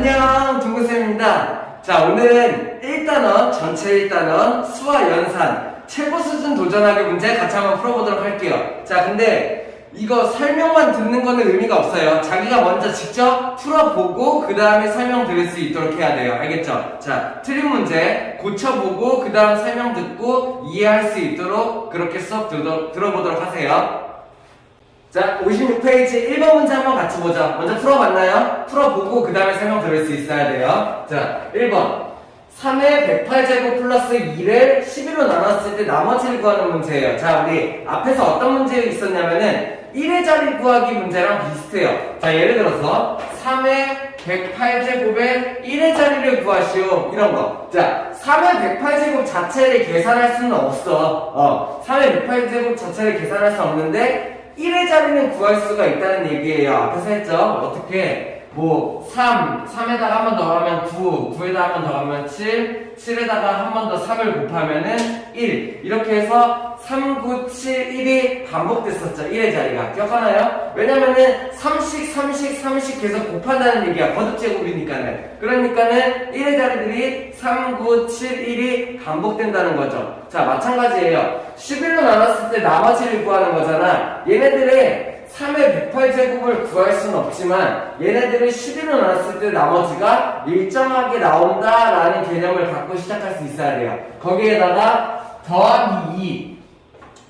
안녕, 동근쌤입니다. 자, 오늘은 1단원, 전체 1단원, 수와 연산, 최고 수준 도전하기 문제 같이 한번 풀어보도록 할게요. 자, 근데 이거 설명만 듣는 거는 의미가 없어요. 자기가 먼저 직접 풀어보고 그 다음에 설명 들을 수 있도록 해야 돼요. 알겠죠? 자, 틀린 문제 고쳐보고 그 다음 설명 듣고 이해할 수 있도록 그렇게 수업 들어보도록 하세요. 자, 56페이지 1번 문제 한번 같이 보죠. 먼저 풀어봤나요? 풀어보고 그 다음에 설명 들을 수 있어야 돼요. 자, 1번 3의 108제곱 플러스 2를 11로 나눴을 때 나머지를 구하는 문제예요. 자, 우리 앞에서 어떤 문제 있었냐면은 1의 자리 구하기 문제랑 비슷해요. 자, 예를 들어서 3의 108제곱에 1의 자리를 구하시오. 이런 거. 자, 3의 108제곱 자체를 계산할 수는 없어. 3의 108제곱 자체를 계산할 수 없는데 1의 자리는 구할 수가 있다는 얘기예요. 앞에서 했죠? 어떻게? 3에다가 한 번 더 하면 9에다가 한 번 더 하면 7에다가 한 번 더 3을 곱하면은 1. 이렇게 해서 3, 9, 7, 1이 반복됐었죠. 1의 자리가. 기억하나요? 왜냐면은 3씩 계속 곱한다는 얘기야. 거듭제곱이니까는. 그러니까는 1의 자리들이 3, 9, 7, 1이 반복된다는 거죠. 자, 마찬가지예요. 11로 나눴을 때 나머지를 구하는 거잖아. 얘네들의 3의 108제곱을 구할 수는 없지만 얘네들을 11로 나눴을 때 나머지가 일정하게 나온다라는 개념을 갖고 시작할 수 있어야 돼요. 거기에다가 더하기 2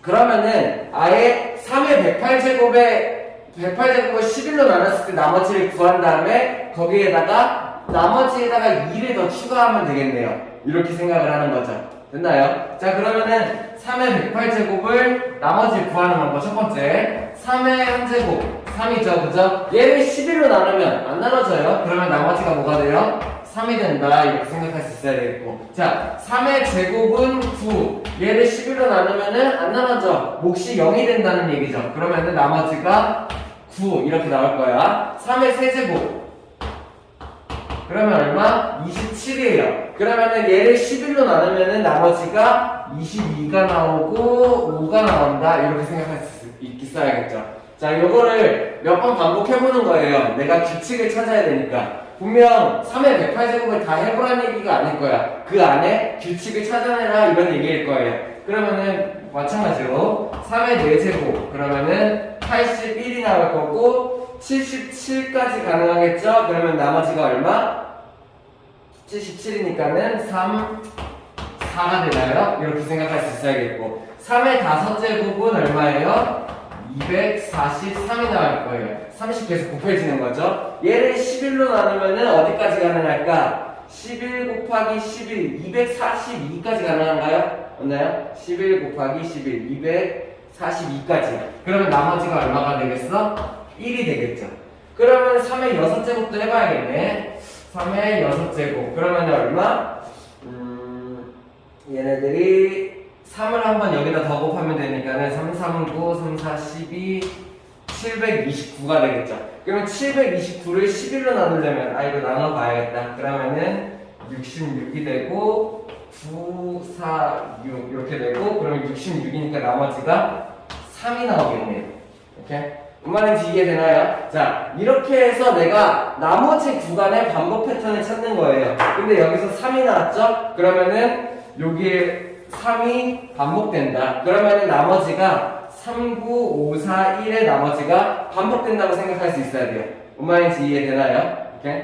그러면은 아예 3의 108제곱을 11로 나눴을 때 나머지를 구한 다음에 거기에다가 나머지에다가 2를 더 추가하면 되겠네요. 이렇게 생각을 하는 거죠. 됐나요? 자, 그러면은 3의 108제곱을 나머지 구하는 방법 첫 번째 3의 1제곱 3이죠, 그죠? 얘를 11로 나누면 안 나눠져요. 그러면 나머지가 뭐가 돼요? 3이 된다. 이렇게 생각할 수 있어야 되겠고, 자, 3의 제곱은 9 얘를 11로 나누면은 안 나눠져. 몫이 0이 된다는 얘기죠. 그러면은 나머지가 9 이렇게 나올 거야. 3의 세제곱 그러면 얼마? 27이에요. 그러면은 얘를 11로 나누면은 나머지가 22가 나오고 5가 나온다. 이렇게 생각할 수 있어야겠죠. 자, 요거를 몇 번 반복해보는 거예요. 내가 규칙을 찾아야 되니까. 분명 3의 108제곱을 다 해보라는 얘기가 아닐 거야. 그 안에 규칙을 찾아내라 이런 얘기일 거예요. 그러면은 마찬가지로 3의 4제곱 그러면은 81이 나올 거고 77까지 가능하겠죠? 그러면 나머지가 얼마? 77이니까는 4가 되나요? 이렇게 생각할 수 있어야겠고, 3의 5제곱은 얼마예요? 243이 나올 거예요. 30 계속 곱해지는 거죠. 얘를 11로 나누면은 어디까지 가능할까? 11 곱하기 11, 242까지 가능한가요? 맞나요? 11 곱하기 11, 242까지. 그러면 나머지가 얼마가 되겠어? 1이 되겠죠. 그러면 3의 6제곱도 해봐야겠네. 3의 6제곱. 그러면 얼마? 얘네들이 3을 한번 여기다 더 곱하면 되니까는 3, 3, 9, 3, 4, 12, 729가 되겠죠. 그러면 729를 11로 나누려면, 이거 나눠봐야겠다. 그러면은 66이 되고, 9, 4, 6 이렇게 되고, 그러면 66이니까 나머지가 3이 나오겠네요. 이렇게. 무슨 말인지 이해되나요? 자, 이렇게 해서 내가 나머지 구간의 반복 패턴을 찾는 거예요. 근데 여기서 3이 나왔죠? 그러면은 여기에 3이 반복된다. 그러면은 나머지가 3, 9, 5, 4, 1의 나머지가 반복된다고 생각할 수 있어야 돼요. 무슨 말인지 이해되나요? 오케이?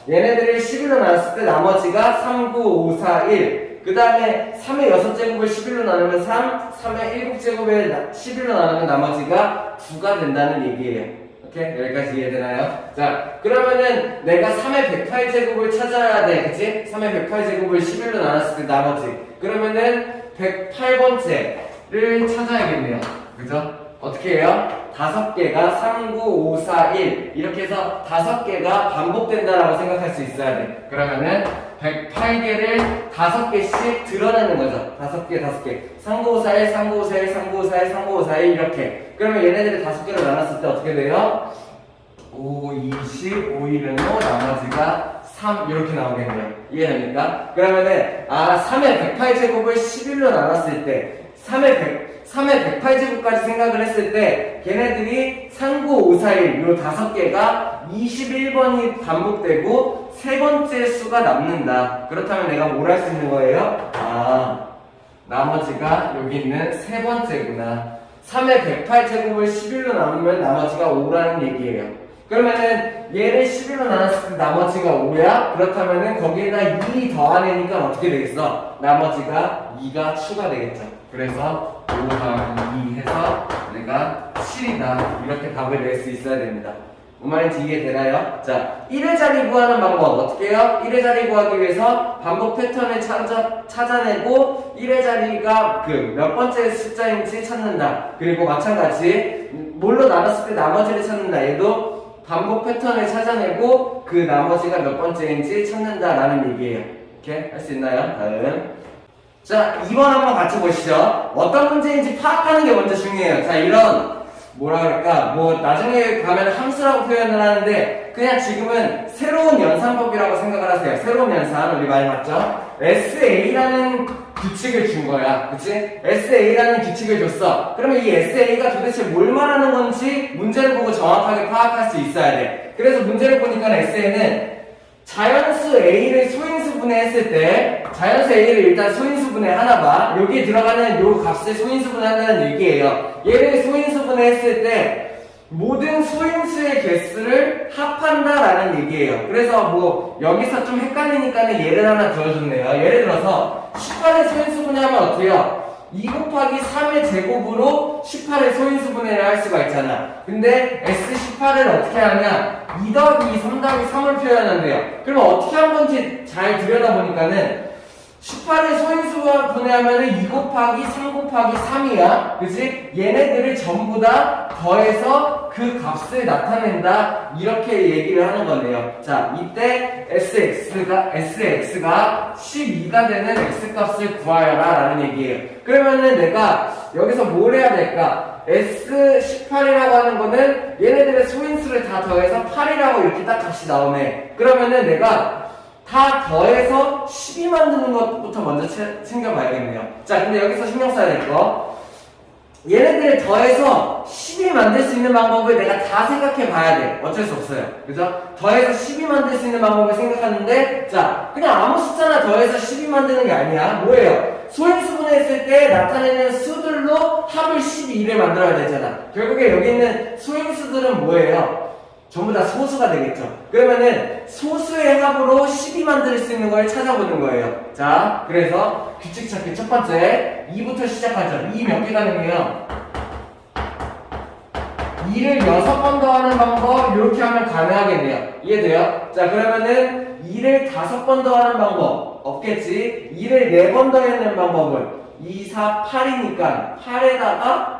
얘네들을 11로 나눴을 때 나머지가 3, 9, 5, 4, 1. 그 다음에 3의 6제곱을 11로 나누면 3, 3의 7제곱을 11로 나누면 나머지가 9가 된다는 얘기예요. 오케이? 여기까지 이해되나요? 자, 그러면은 내가 3의 108제곱을 찾아야 돼. 그치? 3의 108제곱을 11로 나눴을 때 나머지. 그러면은 108번째를 찾아야겠네요. 그죠? 어떻게 해요? 5개가 3, 9, 5, 4, 1 이렇게 해서 5개가 반복된다라고 생각할 수 있어야 돼. 그러면은 108개를 5개씩 드러내는 거죠. 5개 3954, 1, 3954, 1, 3954, 1, 3954, 1 이렇게. 그러면 얘네들을 5개로 나눴을 때 어떻게 돼요? 5, 20, 5, 1은 5, 나머지가 3 이렇게 나오겠네요. 이해됩니까? 그러면은 3의 108제곱을 11로 나눴을 때 3의 108제곱까지 생각을 했을 때 걔네들이 3, 9, 5, 4, 1 요 5개가 21번이 반복되고 세 번째 수가 남는다. 그렇다면 내가 뭘 할 수 있는 거예요? 아, 나머지가 여기 있는 세 번째구나. 3의 108제곱을 11로 나누면 나머지가 5라는 얘기예요. 그러면은 얘를 11로 나눴을 때 나머지가 5야? 그렇다면은 거기에다 2 더하니까 어떻게 되겠어? 나머지가 2가 추가되겠죠. 그래서 5 더하기 2 해서 내가 7이다. 이렇게 답을 낼 수 있어야 됩니다. 뭔 말인지 이해되나요? 자, 1의 자리 구하는 방법 어떻게 해요? 1의 자리 구하기 위해서 반복 패턴을 찾아내고 1의 자리가 그 몇 번째 숫자인지 찾는다. 그리고 마찬가지 뭘로 나눴을 때 나머지를 찾는다. 얘도 반복 패턴을 찾아내고 그 나머지가 몇 번째인지 찾는다라는 얘기예요. 이렇게 할 수 있나요? 다음. 자, 2번 한번 같이 보시죠. 어떤 문제인지 파악하는 게 먼저 중요해요. 자, 이런 뭐라 그럴까, 뭐 나중에 가면 함수라고 표현을 하는데 그냥 지금은 새로운 연산법이라고 생각을 하세요. 새로운 연산, 우리 많이 봤죠? SA라는 규칙을 준 거야, 그치? SA라는 규칙을 줬어. 그러면 이 SA가 도대체 뭘 말하는 건지 문제를 보고 정확하게 파악할 수 있어야 돼. 그래서 문제를 보니까 SA는 자연수 A를 소인수분해 했을 때 자연수 A를 일단 소인수분해 하나 봐. 여기에 들어가는 요 값을 소인수분해 한다는 얘기예요. 얘를 소인수분해 했을 때 모든 소인수의 개수를 합한다라는 얘기예요. 그래서 뭐 여기서 좀 헷갈리니까 예를 하나 들어줬네요. 예를 들어서 18의 소인수분해하면 어때요? 2 곱하기 3의 제곱으로 18의 소인수분해를 할 수가 있잖아. 근데 S18을 어떻게 하냐? 2 더하기 2, 3 더하기 3을 표현한대요. 그럼 어떻게 한 건지 잘 들여다보니까는 18의 소인수분해하면은 2 곱하기 3 곱하기 3이야. 그치? 얘네들을 전부 다 더해서 그 값을 나타낸다. 이렇게 얘기를 하는 거네요. 자, 이때 SX가 12가 되는 X값을 구하여라 라는 얘기예요. 그러면은 내가 여기서 뭘 해야 될까? S18이라고 하는 거는 얘네들의 소인수를 다 더해서 8이라고 이렇게 딱 값이 나오네. 그러면은 내가 다 더해서 12 만드는 것부터 먼저 챙겨봐야겠네요. 자, 근데 여기서 신경 써야 될 거, 얘네들을 더해서 12 만들 수 있는 방법을 내가 다 생각해 봐야 돼. 어쩔 수 없어요. 그죠? 더해서 12 만들 수 있는 방법을 생각하는데, 자, 그냥 아무 숫자나 더해서 12 만드는 게 아니야. 뭐예요? 소인수분해했을 때 나타내는 수들로 합을 12를 만들어야 되잖아. 결국에 여기 있는 소인수들은 뭐예요? 전부 다 소수가 되겠죠. 그러면은 소수의 합으로 12 만들 수 있는 걸 찾아보는 거예요. 자, 그래서 규칙 찾기 첫 번째 2부터 시작하죠. 2 몇 개 가능해요? 2를 6번 더하는 방법 이렇게 하면 가능하겠네요. 이해돼요? 자, 그러면은 2를 5번 더하는 방법 없겠지? 2를 4번 더하는 방법은 2, 4, 8이니까 8에다가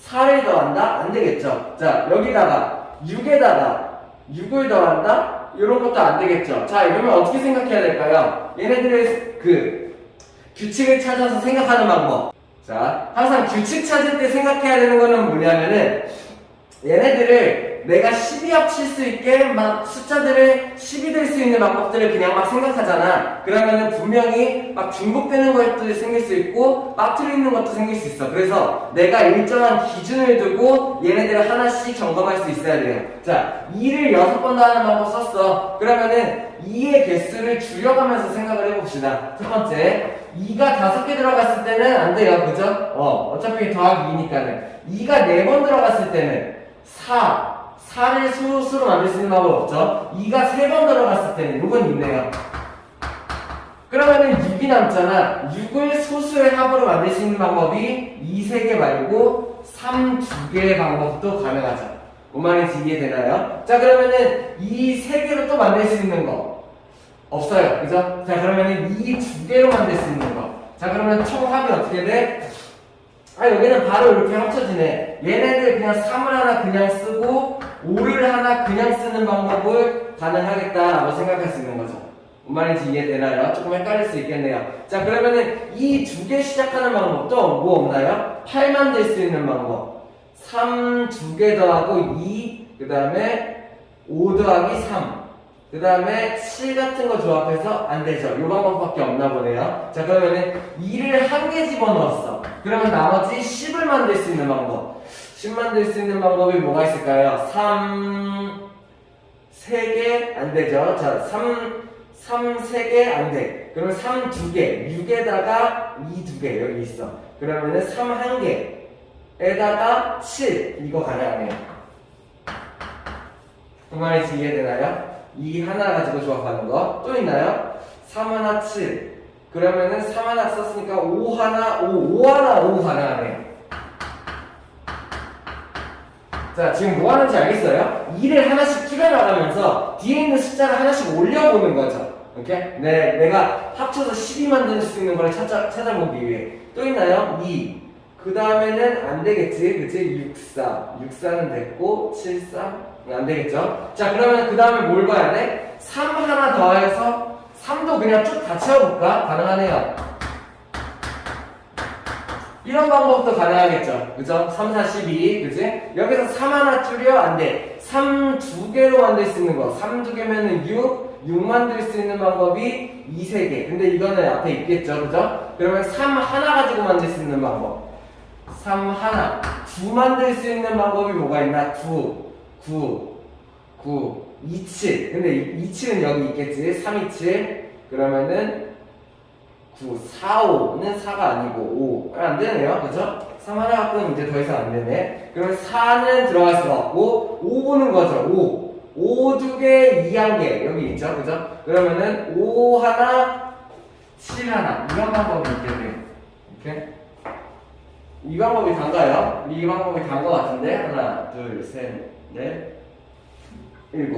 4를 더한다? 안 되겠죠? 자, 여기다가 6에다가 6을 더한다? 이런 것도 안 되겠죠? 자, 이러면 어떻게 생각해야 될까요? 얘네들의 그 규칙을 찾아서 생각하는 방법. 자, 항상 규칙 찾을 때 생각해야 되는 거는 뭐냐면은 얘네들을 내가 12 합칠 수 있게 막 숫자들을 10이 될 수 있는 방법들을 그냥 막 생각하잖아. 그러면은 분명히 막 중복되는 것도 생길 수 있고 빠뜨려 있는 것도 생길 수 있어. 그래서 내가 일정한 기준을 두고 얘네들을 하나씩 점검할 수 있어야 돼요. 자, 2를 6번 더하는 방법 썼어. 그러면은 2의 개수를 줄여가면서 생각을 해봅시다. 첫 번째, 2가 5개 들어갔을 때는 안 돼요. 그죠? 어차피 더하기 2니까는. 2가 4번 들어갔을 때는 4를 수로 만들 수 있는 방법 없죠? 2가 3번 들어갔을 때는 6은 있네요. 그러면은 6이 남잖아. 6을 소수의 합으로 만들 수 있는 방법이 2, 3개 말고 3, 2개의 방법도 가능하죠. 뭔 말인지 이해되나요? 자, 그러면은 이 3개로 또 만들 수 있는 거 없어요. 그죠? 자, 그러면은 이 2개로 만들 수 있는 거. 자, 그러면 총 합이 어떻게 돼? 여기는 바로 이렇게 합쳐지네. 얘네들 그냥 3을 하나 그냥 쓰고 5를 하나 그냥 쓰는 방법을 가능하겠다라고 생각할 수 있는 거죠. 뭔 말인지 이해되나요? 조금 헷갈릴 수 있겠네요. 자, 그러면은 이 2개 시작하는 방법도 뭐 없나요? 8 만들 수 있는 방법. 3 2개 더하고 2, 그 다음에 5 더하기 3. 그 다음에 7 같은 거 조합해서 안 되죠. 이 방법밖에 없나 보네요. 자, 그러면은 2를 한 개 집어넣었어. 그러면 나머지 10을 만들 수 있는 방법. 10 만들 수 있는 방법이 뭐가 있을까요? 3, 3개 안 되죠. 자, 3 3개 안 돼. 그러면 3 2개, 6에다가 2 2개 여기 있어. 그러면은 3 1개에다가 7 이거 가능하네요. 그 말인지 이해되나요? 이 하나 가지고 조합하는 거. 또 있나요? 3 하나 7. 그러면은 3 하나 썼으니까 5 하나 5 하나 5 가능하네요. 자, 지금 뭐 하는지 알겠어요? 2를 하나씩 줄여나가면서 뒤에 있는 숫자를 하나씩 올려보는 거죠. 오케이? 네, 내가 합쳐서 12 만들 수 있는 걸 찾아보기 위해. 또 있나요? 2. 그 다음에는 안 되겠지. 그치? 6, 4. 6, 4는 됐고, 7, 3. 안 되겠죠? 자, 그러면 그 다음에 뭘 봐야 돼? 3 하나 더해서 3도 그냥 쭉 다 채워볼까? 가능하네요. 이런 방법도 가능하겠죠. 그죠? 3, 4, 12. 그치? 여기서 3 하나 줄여? 안 돼. 3 2개로 만들 수 있는 거. 3 2개면은 6 만들 수 있는 방법이 2, 3개. 근데 이거는 앞에 있겠죠. 그죠? 그러면 3 하나 가지고 만들 수 있는 방법. 3 하나. 9 만들 수 있는 방법이 뭐가 있나? 9, 2, 7. 근데 2, 7은 여기 있겠지. 3, 2, 7. 그러면은 9, 4, 5는 4가 아니고 5. 안 되네요. 그죠? 3 하나 갖고는 이제 더 이상 안 되네. 그러면 4는 들어갈 수가 없고 5 보는 거죠. 5 2개, 2 1개. 여기 있죠. 그죠? 그러면은 5 하나, 7 하나. 이런 방법이 있겠네요. 이렇게. 이 방법이 단가요? 이 방법이 단 것 같은데? 하나, 둘, 셋, 넷, 7.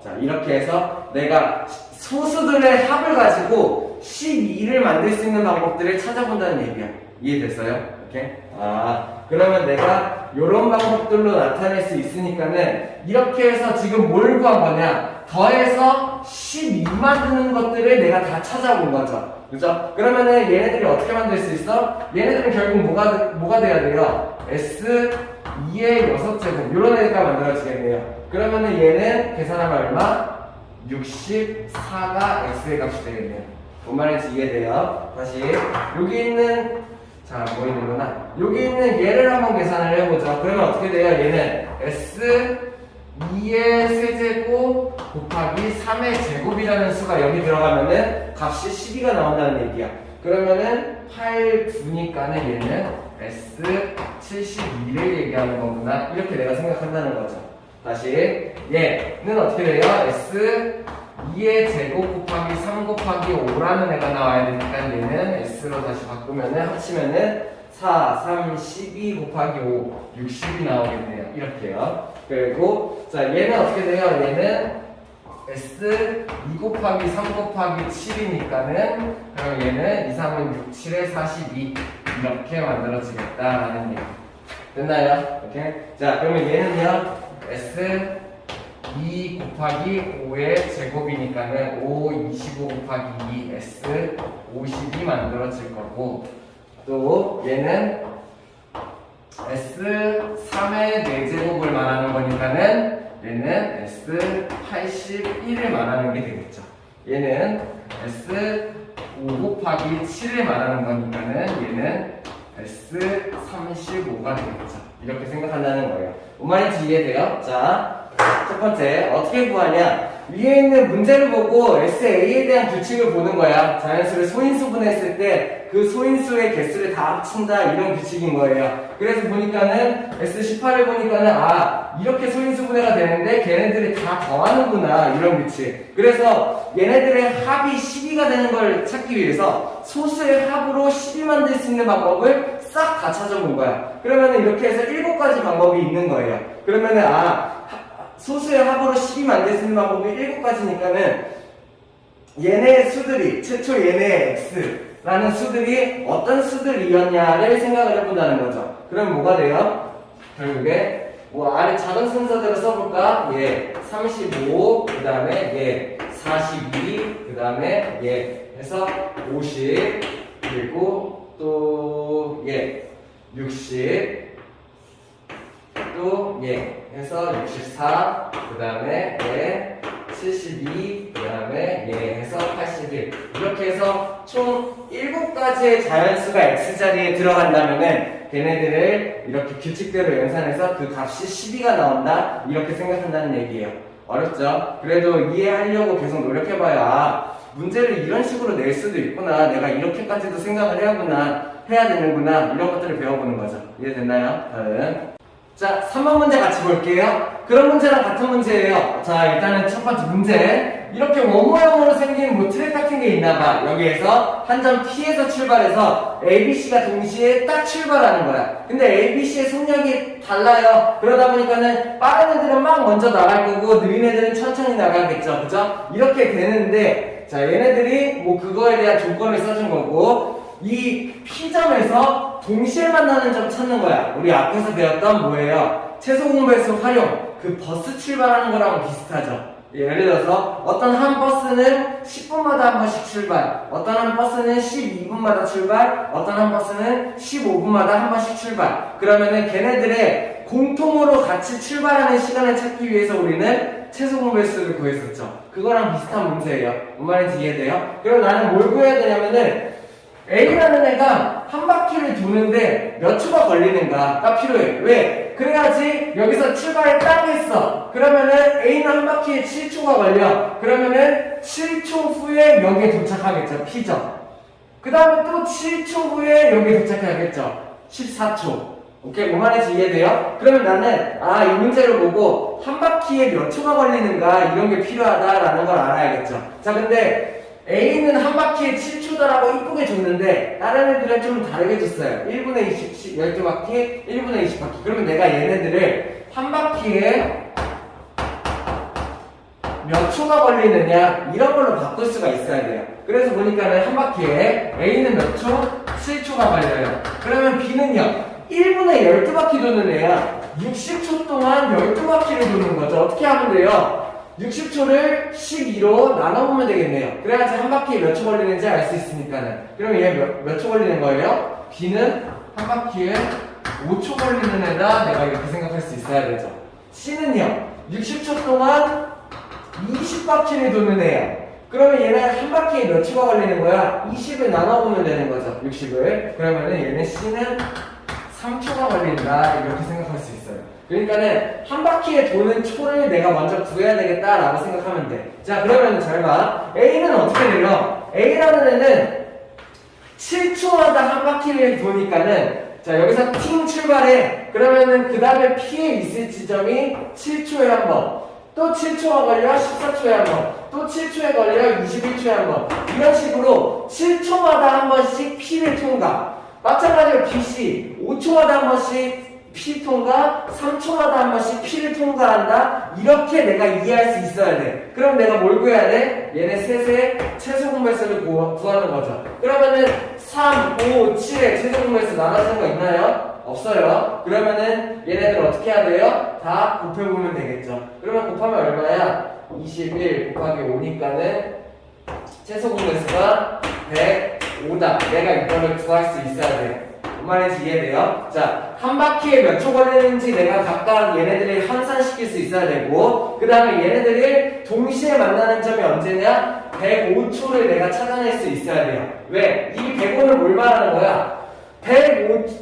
자, 이렇게 해서 내가 소수들의 합을 가지고 12를 만들 수 있는 방법들을 찾아본다는 얘기야. 이해됐어요? 이렇게? 그러면 내가 이런 방법들로 나타낼 수 있으니까는 이렇게 해서 지금 뭘 구한 거냐? 더해서 12 만드는 것들을 내가 다 찾아본 거죠. 그죠? 그러면은 얘네들이 어떻게 만들 수 있어? 얘네들은 결국 뭐가 돼야 돼요? S2의 6제곱. 이런 애가 만들어지겠네요. 그러면은 얘는 계산하면 얼마? 64가 x의 값이 되겠네요. 뭔 말인지 이해돼요? 다시 여기 있는 뭐 있는구나. 여기 있는 얘를 한번 계산을 해보죠. 그러면 어떻게 돼요? 얘는 s2의 세제곱 곱하기 3의 제곱이라는 수가 여기 들어가면은 값이 12가 나온다는 얘기야. 그러면은 8, 9니까는 얘는 s72를 얘기하는 거구나. 이렇게 내가 생각한다는 거죠. 다시 얘는 어떻게 돼요? S2의 제곱 곱하기 3 곱하기 5라는 애가 나와야 되니까 얘는 S로 다시 바꾸면은 합치면은 4, 3, 12 곱하기 5, 60이 나오겠네요. 이렇게요. 그리고 자 얘는 어떻게 돼요? 얘는 S2 곱하기 3 곱하기 7이니까는 그럼 얘는 2, 3은 6, 7에 42 이렇게 만들어지겠다라는 얘기. 됐나요? 오케이? 자 그러면 얘는요 S2 곱하기 5의 제곱이니까는 5, 25 곱하기 2, S 50이 만들어질 거고 또 얘는 S3의 4제곱을 말하는 거니까는 얘는 S81을 말하는 게 되겠죠. 얘는 S5 곱하기 7을 말하는 거니까는 얘는 S35가 되겠죠. 이렇게 생각한다는 거예요. 뭔 말인지 이해돼요? 자, 첫 번째 어떻게 구하냐? 위에 있는 문제를 보고 SA에 대한 규칙을 보는 거야. 자연수를 소인수분했을 때 그 소인수의 개수를 다 합친다 이런 규칙인 거예요. 그래서 보니까는 S18을 보니까는 이렇게 소인수분해가 되는데 걔네들이 다 더하는구나 이런 규칙. 그래서 얘네들의 합이 12가 되는 걸 찾기 위해서 소수의 합으로 12 만들 수 있는 방법을 싹 다 찾아본 거야. 그러면은 이렇게 해서 7가지 방법이 있는 거예요. 그러면은 소수의 합으로 12 만들 수 있는 방법이 7가지니까는 얘네 수들이 최초 얘네 x라는 수들이 어떤 수들이었냐를 생각을 해본다는 거죠. 그럼 뭐가 돼요? 결국에 아래 작은 순서대로 써볼까? 얘 35, 그 다음에 얘 42, 그 다음에 얘 해서 50, 그리고 또 얘 60, 또 얘 해서 64, 그 다음에 얘 72, 그 다음에 얘 해서 81. 이렇게 해서 총 7가지의 자연수가 x자리에 들어간다면은 걔네들을 이렇게 규칙대로 연산해서 그 값이 12가 나온다 이렇게 생각한다는 얘기예요. 어렵죠? 그래도 이해하려고 계속 노력해봐요. 아, 문제를 이런 식으로 낼 수도 있구나. 내가 이렇게까지도 생각을 해야 되는구나. 이런 것들을 배워보는 거죠. 이해됐나요? 다음. 자, 3번 문제 같이 볼게요. 그런 문제랑 같은 문제예요. 자, 일단은 첫 번째 문제. 이렇게 원모형으로 생긴 뭐 트랙 같은 게 있나봐. 여기에서 한 점 P에서 출발해서 ABC가 동시에 딱 출발하는 거야. 근데 ABC의 속력이 달라요. 그러다 보니까는 빠른 애들은 막 먼저 나갈 거고 느린 애들은 천천히 나가겠죠. 그죠? 이렇게 되는데, 자, 얘네들이 뭐 그거에 대한 조건을 써준 거고, 이 P점에서 동시에 만나는 점 찾는 거야. 우리 앞에서 배웠던 뭐예요? 최소 공배수 활용. 그 버스 출발하는 거랑 비슷하죠. 예를 들어서 어떤 한 버스는 10분마다 한 번씩 출발, 어떤 한 버스는 12분마다 출발, 어떤 한 버스는 15분마다 한 번씩 출발. 그러면은 걔네들의 공통으로 같이 출발하는 시간을 찾기 위해서 우리는 최소 공배수를 구했었죠. 그거랑 비슷한 문제예요. 뭔 말인지 이해돼요? 그럼 나는 뭘 구해야 되냐면은 A라는 애가 한 바퀴를 도는데 몇 초가 걸리는가가 필요해. 왜? 그래야지 여기서 출발에 딱 했어. 그러면은 A는 한 바퀴에 7초가 걸려. 그러면은 7초 후에 여기에 도착하겠죠. P점. 그 다음에 또 7초 후에 여기에 도착하겠죠. 14초. 오케이? 뭔 말인지 이해돼요? 그러면 나는 이 문제를 보고 한 바퀴에 몇 초가 걸리는가 이런 게 필요하다라는 걸 알아야겠죠. 자, 근데 A는 한 바퀴에 7초다라고 이쁘게 줬는데 다른 애들은 좀 다르게 줬어요. 1분에 20, 12바퀴, 1분에 20바퀴. 그러면 내가 얘네들을 한 바퀴에 몇 초가 걸리느냐 이런 걸로 바꿀 수가 있어야 돼요. 그래서 보니까는 한 바퀴에 A는 몇 초? 7초가 걸려요. 그러면 B는요 1분에 12바퀴 도는 애야 60초 동안 12바퀴를 도는 거죠. 어떻게 하면 돼요? 60초를 12로 나눠보면 되겠네요. 그래야지 한 바퀴에 몇 초 걸리는지 알 수 있으니까는. 그럼 얘 몇 초 걸리는 거예요? B는 한 바퀴에 5초 걸리는 애다. 내가 이렇게 생각할 수 있어야 되죠. C는요 60초 동안 20바퀴를 도는 애야. 그러면 얘는 한 바퀴에 몇 초가 걸리는 거야? 20을 나눠보면 되는 거죠. 60을. 그러면은 얘는 C는 3초가 걸린다. 이렇게 생각할 수 있어요. 그러니까는 한 바퀴에 도는 초를 내가 먼저 구해야 되겠다라고 생각하면 돼. 자, 그러면 잘 봐. A는 어떻게 돼요? A라는 애는 7초마다 한 바퀴를 도니까는 자, 여기서 팅 출발해. 그러면은 그 다음에 P에 있을 지점이 7초에 한 번. 또 7초가 걸려 14초에 한 번. 또 7초에 걸려 21초에 한 번. 이런 식으로 7초마다 한 번씩 P를 통과. 마찬가지로 BC 5초마다 한 번씩 P 통과, 3초마다 한 번씩 P를 통과한다. 이렇게 내가 이해할 수 있어야 돼. 그럼 내가 뭘 구해야 돼? 얘네 셋의 최소 공배수를 구하는 거죠. 그러면은 3, 5, 7의 최소 공배수 나눠지는 거 있나요? 없어요. 그러면은 얘네들 어떻게 해야 돼요? 다 곱해보면 되겠죠. 그러면 곱하면 얼마야? 21 곱하기 5니까는 최소 공배수가 105다. 내가 이거를 구할 수 있어야 돼요. 뭔 말인지 이해돼요? 자, 한 바퀴에 몇 초 걸리는지 내가 각각 얘네들을 환산시킬 수 있어야 되고, 그 다음에 얘네들을 동시에 만나는 점이 언제냐? 105초를 내가 찾아낼 수 있어야 돼요. 왜? 이 105는 뭘 말하는 거야?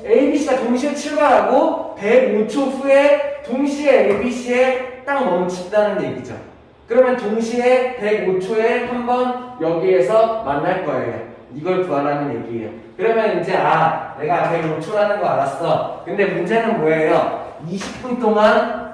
ABC가 동시에 출발하고 105초 후에 동시에 ABC에 딱 멈춘다는 얘기죠. 그러면 동시에 105초에 한번 여기에서 만날 거예요. 이걸 구하라는 얘기예요. 그러면 이제 내가 105초라는 거 알았어. 근데 문제는 뭐예요? 20분 동안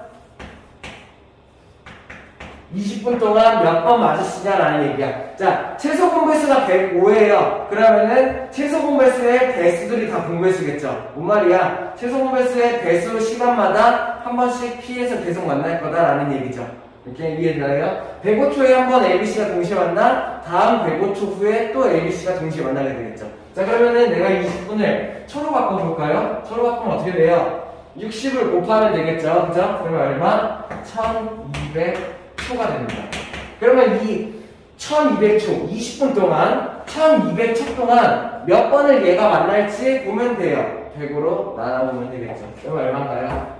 몇 번 맞으시냐라는 얘기야. 자, 최소 공배수가 105예요. 그러면은 최소 공배수의 배수들이 다 공배수겠죠. 뭔 말이야? 최소 공배수의 배수 시간마다 한 번씩 P에서 계속 만날 거다라는 얘기죠. 이렇게 이해되나요? 105초에 한 번 ABC가 동시에 만나 다음 105초 후에 또 ABC가 동시에 만나게 되겠죠. 자, 그러면은 내가 20분을 초로 바꿔볼까요? 초로 바꾸면 어떻게 돼요? 60을 곱하면 되겠죠. 그죠? 그러면 얼마? 1200초가 됩니다. 그러면 이 1200초, 20분 동안 1200초 동안 몇 번을 얘가 만날지 보면 돼요. 100으로 나눠보면 되겠죠. 그러면 얼마인가요?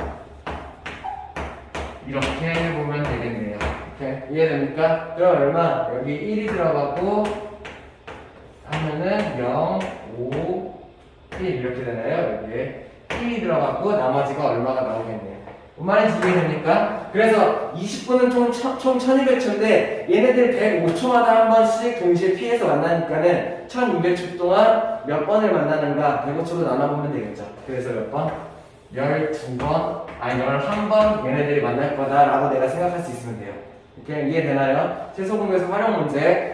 이렇게 보면 되겠네요. 오케이. 이해됩니까? 그럼 얼마? 여기 1이 들어가고 하면은 0, 5, 1 이렇게 되나요? 여기에 1이 들어가고 나머지가 얼마가 나오겠네요. 뭔 말인지 이해됩니까? 그래서 20분은 총 1200초인데 얘네들 105초마다 한 번씩 동시에 P에서 만나니까는 1200초 동안 몇 번을 만나는가 105초로 나눠보면 되겠죠. 그래서 몇 번? 12번, 아니 11번 얘네들이 만날 거다라고 내가 생각할 수 있으면 돼요. 이렇게 이해되나요? 최소공배수 활용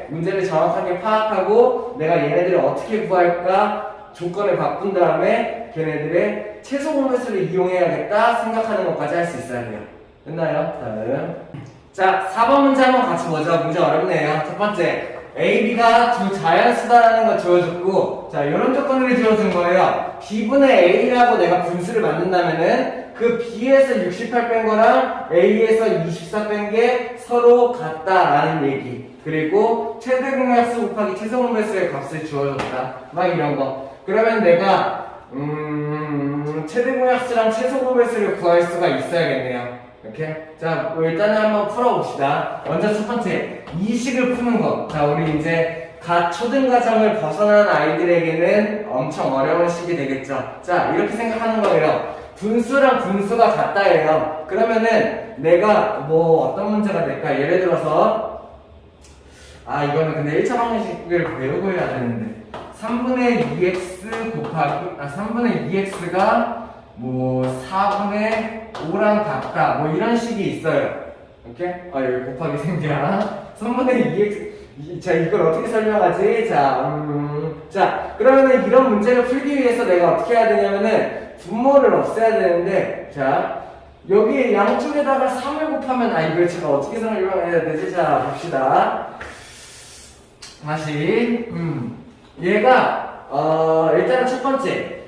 문제를 정확하게 파악하고 내가 얘네들을 어떻게 구할까 조건을 바꾼 다음에 걔네들의 최소 공배수를 이용해야겠다 생각하는 것까지 할 수 있어야 돼요. 됐나요? 다음. 자, 4번 문제 한번 같이 보자. 문제 어렵네요. 첫 번째, A, B가 두 자연수다라는 거 주어졌고, 자, 이런 조건을 지어준 거예요. B분의 A라고 내가 분수를 만든다면은 그 B에서 68 뺀 거랑 A에서 24 뺀 게 서로 같다라는 얘기. 그리고 최대 공약수 곱하기 최소 공배수의 값을 주어줬다. 막 이런 거. 그러면 내가 최대 공약수랑 최소 공배수를 구할 수가 있어야겠네요. 이렇게. 자, 일단은 한번 풀어봅시다. 먼저 첫 번째, 이 식을 푸는 거. 자, 우리 이제 초등과정을 벗어난 아이들에게는 엄청 어려운 식이 되겠죠. 자, 이렇게 생각하는 거예요. 분수랑 분수가 같다예요. 그러면은 내가 어떤 문제가 될까? 예를 들어서 이거는 근데 1차 방정식을 배우고 해야 되는데 3분의 2x 곱하기 3분의 2x가 4분의 5랑 같다 이런 식이 있어요. 이렇게 여기 곱하기 생겨나 3분의 2x 자 이걸 어떻게 설명하지? 자 그러면은 이런 문제를 풀기 위해서 내가 어떻게 해야 되냐면은 분모를 없애야 되는데 자 여기 양쪽에다가 3을 곱하면 이걸 제가 어떻게 설명해야 되지? 자 봅시다. 다시 얘가 일단은 첫 번째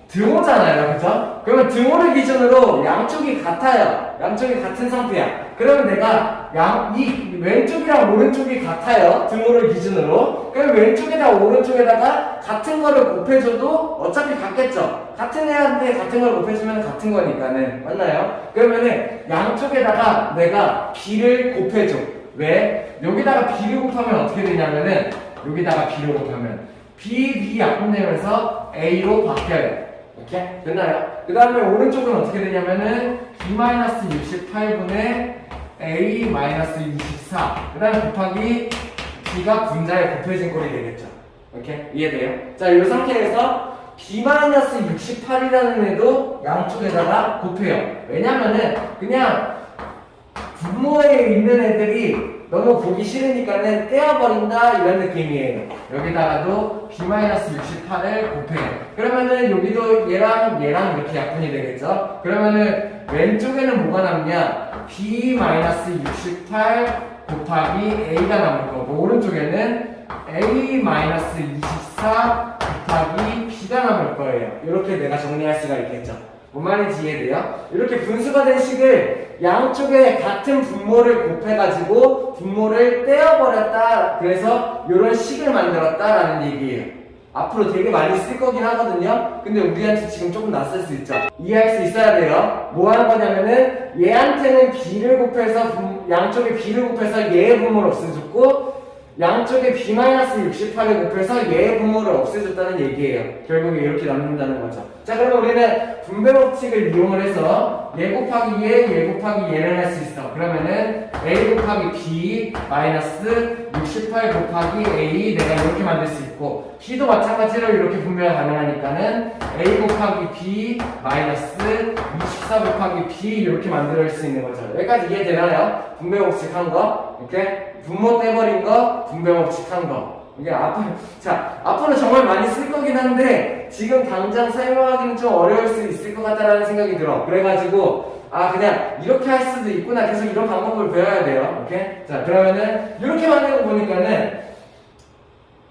등호잖아요, 그죠? 그러면 등호를 기준으로 양쪽이 같아요. 양쪽이 같은 상태야. 그러면 내가 이 왼쪽이랑 오른쪽이 같아요. 등호를 기준으로. 그러면 왼쪽에다 오른쪽에다가 같은 거를 곱해줘도 어차피 같겠죠. 같은 애한테 같은 걸 곱해주면 같은 거니까는 맞나요? 그러면은 양쪽에다가 내가 b를 곱해줘. 왜? 여기다가 b를 곱하면 어떻게 되냐면은 여기다가 b를 곱하면 b 약분되면서 a로 바뀌어요. 이렇게 됐나요? 그 다음에 오른쪽은 어떻게 되냐면은 b-68분의 a-24 그 다음에 곱하기 b가 분자에 곱해진 꼴이 되겠죠. 이렇게 이해돼요? 자, 이 상태에서 b-68이라는 애도 양쪽에다가 곱해요. 왜냐면은 그냥 분모에 있는 애들이 너무 보기 싫으니까는 떼어버린다 이런 느낌이에요. 여기다가도 b-68을 곱해요. 그러면은 여기도 얘랑 이렇게 약분이 되겠죠. 그러면은 왼쪽에는 뭐가 남냐? b-68 곱하기 a가 남을 거고 오른쪽에는 a-24 곱하기 b가 남을 거예요. 이렇게 내가 정리할 수가 있겠죠. 뭔 말인지 이해돼요? 이렇게 분수가 된 식을 양쪽에 같은 분모를 곱해가지고 분모를 떼어버렸다. 그래서 이런 식을 만들었다라는 얘기예요. 앞으로 되게 많이 쓸 거긴 하거든요. 근데 우리한테 지금 조금 낯설 수 있죠. 이해할 수 있어야 돼요. 뭐 하는 거냐면은 얘한테는 b를 곱해서 양쪽에 b를 곱해서 얘의 분모를 없애줬고 양쪽에 b-68을 곱해서 얘의 분모를 없애줬다는 얘기예요. 결국에 이렇게 남는다는 거죠. 자, 그러면 우리는 분배 법칙을 이용을 해서 얘 곱하기 얘 곱하기 얘를 할 수 있어. 그러면은 a 곱하기 b 마이너스 68 곱하기 a 내가 이렇게 만들 수 있고 b도 마찬가지로 이렇게 분배가 가능하니까는 a 곱하기 b 마이너스 24 곱하기 b 이렇게 만들 수 있는 거죠. 여기까지 이해되나요? 분배 법칙 한 거. 이렇게 분모 떼버린 거, 분배 법칙 한 거. 이게 앞으로 정말 많이 쓸 거긴 한데 지금 당장 설명하기는 좀 어려울 수 있을 것 같다라는 생각이 들어. 그래가지고 그냥 이렇게 할 수도 있구나. 계속 이런 방법을 배워야 돼요. 오케이? 자, 그러면은 이렇게 만들고 보니까는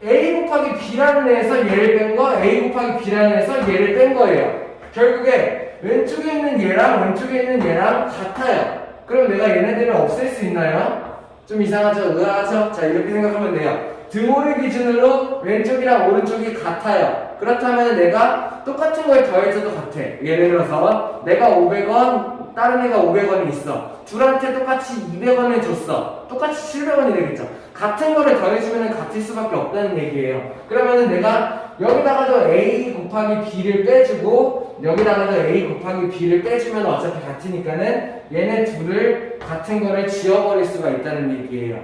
a 곱하기 b라는 애에서 얘를 뺀 거, a 곱하기 b라는 애에서 얘를 뺀 거예요. 결국에 왼쪽에 있는 얘랑 왼쪽에 있는 얘랑 같아요. 그럼 내가 얘네들을 없앨 수 있나요? 좀 이상하죠? 의아하죠? 자, 이렇게 생각하면 돼요. 등호를 기준으로 왼쪽이랑 오른쪽이 같아요. 그렇다면 내가 똑같은 걸 더해줘도 같아. 예를 들어서 내가 500원, 다른 애가 500원이 있어. 둘한테 똑같이 200원을 줬어. 똑같이 700원이 되겠죠. 같은 거를 더해주면 같을 수밖에 없다는 얘기예요. 그러면은 내가 여기다가도 A 곱하기 B를 빼주고 여기다가도 A 곱하기 B를 빼주면 어차피 같으니까는 얘네 둘을 같은 거를 지워버릴 수가 있다는 얘기예요.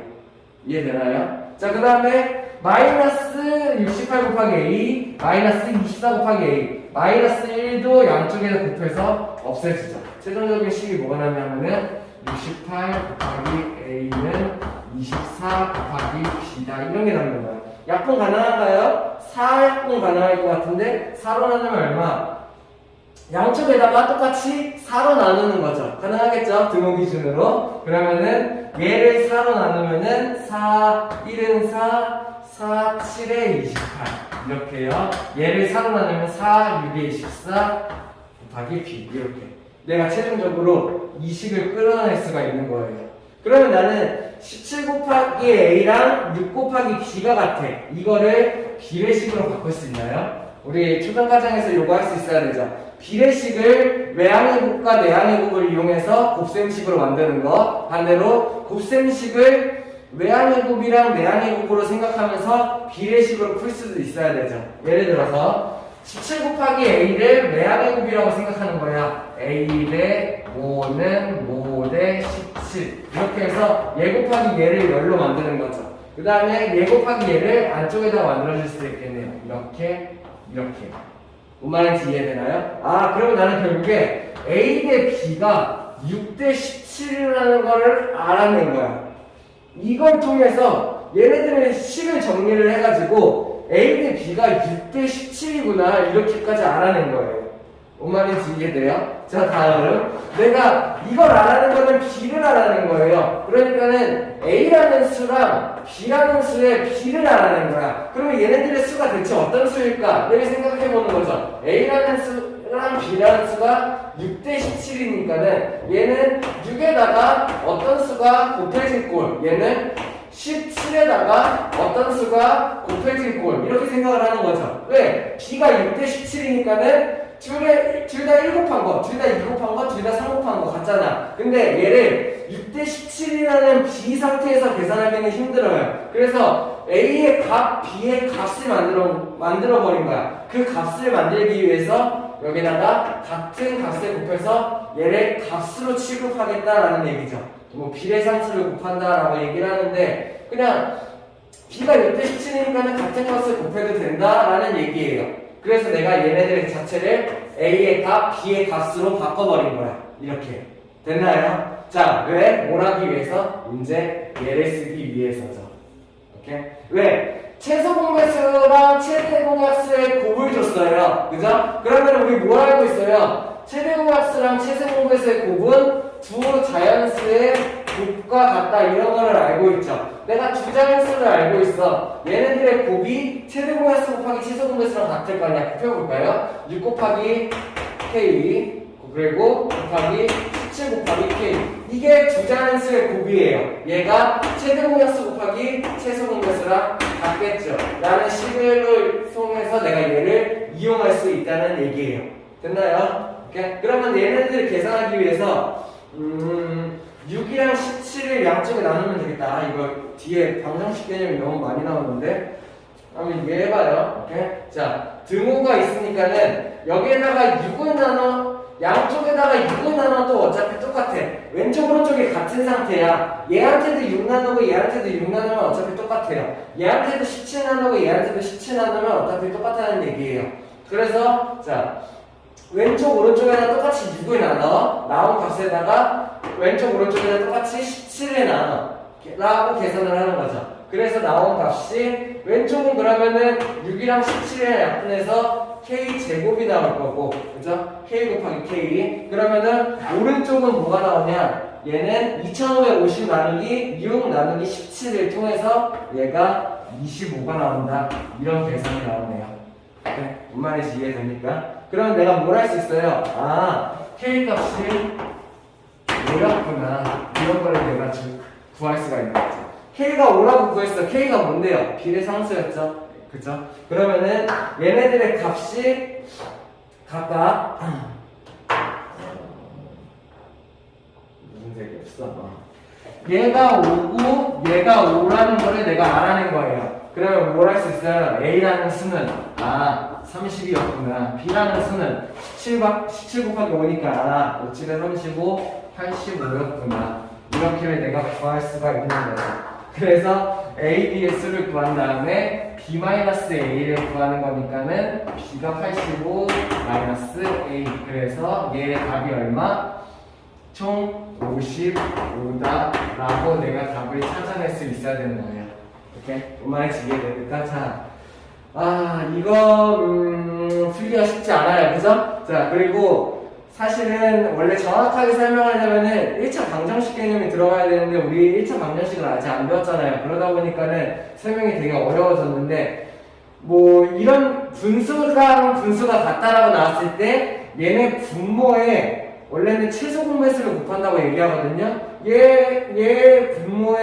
이해되나요? 자, 그 다음에 마이너스 68 곱하기 A, 마이너스 24 곱하기 A, 마이너스 1도 양쪽에서 곱해서 없애주죠. 최종적인 식이 뭐가 나냐면은 68 곱하기 A는 24 곱하기 B다. 이런 게 나오는 거예요. 약분 가능한가요? 4약분 가능할 것 같은데 4로 나누면 얼마? 양쪽에다가 똑같이 4로 나누는 거죠. 가능하겠죠? 등호 기준으로. 그러면은 얘를 4로 나누면은 4, 1은 4, 4, 7에 28 이렇게요. 얘를 4로 나누면 4, 6에 24 곱하기 B 이렇게 내가 최종적으로 이 식을 끌어낼 수가 있는 거예요. 그러면 나는 17 곱하기 A랑 6 곱하기 B가 같아. 이거를 비례식으로 바꿀 수 있나요? 우리 초등과정에서 요거 할 수 있어야 되죠. 비례식을 외항의 곱과 내항의 곱을 이용해서 곱셈식으로 만드는 거. 반대로 곱셈식을 외항의 곱이랑 내항의 곱으로 생각하면서 비례식으로 풀 수도 있어야 되죠. 예를 들어서 17 곱하기 A를 외항의 곱이라고 생각하는 거야. A의 5는 5 대 17 이렇게 해서 얘 곱하기 얘를 열로 만드는 거죠. 그 다음에 얘 곱하기 얘를 안쪽에다 만들어줄 수도 있겠네요. 이렇게 뭔 말인지 이해되나요? 아, 그러면 나는 결국에 A 대 B가 6 대 17이라는 거를 알아낸 거야. 이걸 통해서 얘네들의 식을 정리를 해가지고 A 대 B가 6 대 17이구나 이렇게까지 알아낸 거예요. 뭔 말인지 이해돼요? 자, 다음 내가 이걸 알아낸 거는 B를 알아낸 거예요. 그러니까는 A라는 수랑 B라는 수의 B를 알아낸 거야. 그러면 얘네들의 수가 대체 어떤 수일까? 이렇게 생각해보는 거죠. A라는 수랑 B라는 수가 6 대 17이니까는 얘는 6에다가 어떤 수가 곱해질 꼴, 얘는 17에다가 어떤 수가 곱해질 꼴 이렇게 생각을 하는 거죠. 왜? B가 6 대 17이니까는 둘 다 1 곱한 거, 둘 다 2 곱한 거, 둘 다 3 곱한 거 같잖아. 근데 얘를 6 대 17이라는 B 상태에서 계산하기는 힘들어요. 그래서 A의 값, B의 값을 만들어 버린 거야. 그 값을 만들기 위해서 여기다가 같은 값을 곱해서 얘를 값으로 취급하겠다라는 얘기죠. 뭐 비례상수를 곱한다라고 얘기를 하는데 그냥 B가 6 대 17이니까는 같은 값을 곱해도 된다라는 얘기예요. 그래서 내가 얘네들 자체를 A의 값, B의 값으로 바꿔버린 거야. 이렇게. 됐나요? 자, 왜? 뭘 하기 위해서? 이제 얘를 쓰기 위해서죠. 오케이? 왜? 최소 공배수랑 최대 공약수의 곱을 줬어요. 그죠? 그러면 우리 뭘 알고 있어요? 최대 공약수랑 최소 공배수의 곱은 두 자연수의 곱과 같다 이런 거를 알고 있죠. 내가 두 자연수를 알고 있어. 얘네들의 곱이 최대 공약수 곱하기 최소 공배수랑 같을 거 아니야. 곱해볼까요? 6 곱하기 K 그리고 곱하기 17 곱하기 K 이게 두 자연수의 곱이에요. 얘가 최대 공약수 곱하기 최소 공배수랑 같겠죠. 라는 식을 통해서 내가 얘를 이용할 수 있다는 얘기예요. 됐나요? 오케이? 그러면 얘네들을 계산하기 위해서 6이랑 17을 양쪽에 나누면 되겠다. 이거 뒤에 방정식 개념이 너무 많이 나오는데 한번 이해해봐요. 오케이? 자, 등호가 있으니까는 여기에다가 6을 나눠 양쪽에다가 6을 나눠도 어차피 똑같아. 왼쪽 오른쪽이 같은 상태야. 얘한테도 6 나누고 얘한테도 6 나누면 어차피 똑같아요. 얘한테도 17 나누고 얘한테도 17 나누면 어차피 똑같다는 얘기예요. 그래서 자, 왼쪽 오른쪽에다 똑같이 6을 나눠 나온 값에다가 왼쪽 오른쪽에다 똑같이 17을 나눠 라고 계산을 하는 거죠. 그래서 나온 값이 왼쪽은 그러면은 6이랑 17을 약분해서 K제곱이 나올 거고 그죠? K 곱하기 K 그러면은 오른쪽은 뭐가 나오냐 얘는 2550 나누기 6 나누기 17을 통해서 얘가 25가 나온다 이런 계산이 나오네요. 네? 뭔 말인지 이해됩니까? 그러면 내가 뭘 할 수 있어요? 아, K 값이 뭐였구나 이런 걸 내가 구할 수가 있는 거죠. K가 5라고 구했어. K가 뭔데요? 비례상수였죠. 그죠? 그러면은 얘네들의 값이 각각 무슨 색이 없어? 얘가 5고 얘가 5라는 거를 내가 알아낸 거예요. 그러면 뭘 할 수 있어요? A라는 수는 30이었구나. B라는 수는 17 곱하기 5니까 57에 35, 85였구나. 이렇게 내가 구할 수가 있는 거죠. 그래서 A, B의 수를 구한 다음에 B-A를 구하는 거니까는 B가 85 마이너스 A. 그래서 얘의 답이 얼마? 총 55다 라고 내가 답을 찾아낼 수 있어야 되는 거예요. 이렇게 뭔 말인지 이해됩니까? 자, 이거 풀기가 쉽지 않아요. 그죠? 자, 그리고 사실은 원래 정확하게 설명하려면은 1차 방정식 개념이 들어가야 되는데 우리 1차 방정식을 아직 안 배웠잖아요. 그러다 보니까는 설명이 되게 어려워졌는데 뭐 이런 분수랑 분수가 같다라고 나왔을 때 얘네 분모에 원래는 최소 공배수를 곱한다고 얘기하거든요. 얘 분모,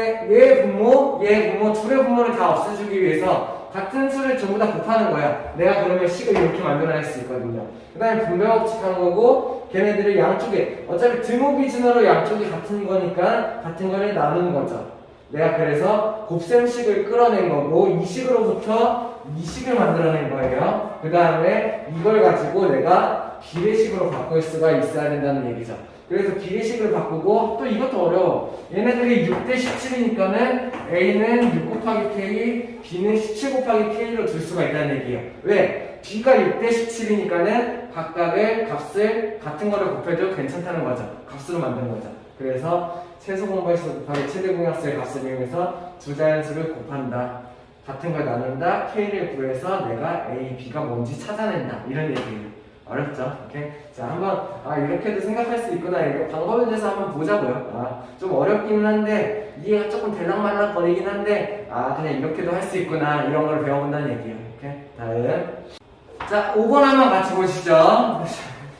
둘의 분모를 다 없애주기 위해서 같은 수를 전부 다 곱하는 거야. 내가 그러면 식을 이렇게 만들어낼 수 있거든요. 그 다음에 분배법칙 하는 거고, 걔네들을 양쪽에, 어차피 등호 기준으로 양쪽이 같은 거니까 같은 거를 나누는 거죠. 내가 그래서 곱셈식을 끌어낸 거고, 이 식으로부터 이 식을 만들어낸 거예요. 그 다음에 이걸 가지고 내가 비례식으로 바꿀 수가 있어야 된다는 얘기죠. 그래서 비례식을 바꾸고 또 이것도 어려워. 얘네들이 6대 17이니까는 A는 6 곱하기 K, B는 17 곱하기 K로 둘 수가 있다는 얘기예요. 왜? B가 6대 17이니까는 각각의 값을 같은 거를 곱해도 괜찮다는 거죠. 값으로 만드는 거죠. 그래서 최소 공배수 곱하기 최대 공약수의 값을 이용해서 두 자연수를 곱한다. 같은 걸 나눈다. K를 구해서 내가 A, B가 뭔지 찾아낸다. 이런 얘기예요. 어렵죠? 오케이? 자, 한번, 이렇게도 생각할 수 있구나. 이거 방법에 대해서 한번 보자고요. 좀 어렵기는 한데, 이해가 조금 들락말락 거리긴 한데, 그냥 이렇게도 할 수 있구나. 이런 걸 배워본다는 얘기예요. 오케이? 다음. 자, 5번 한번 같이 보시죠.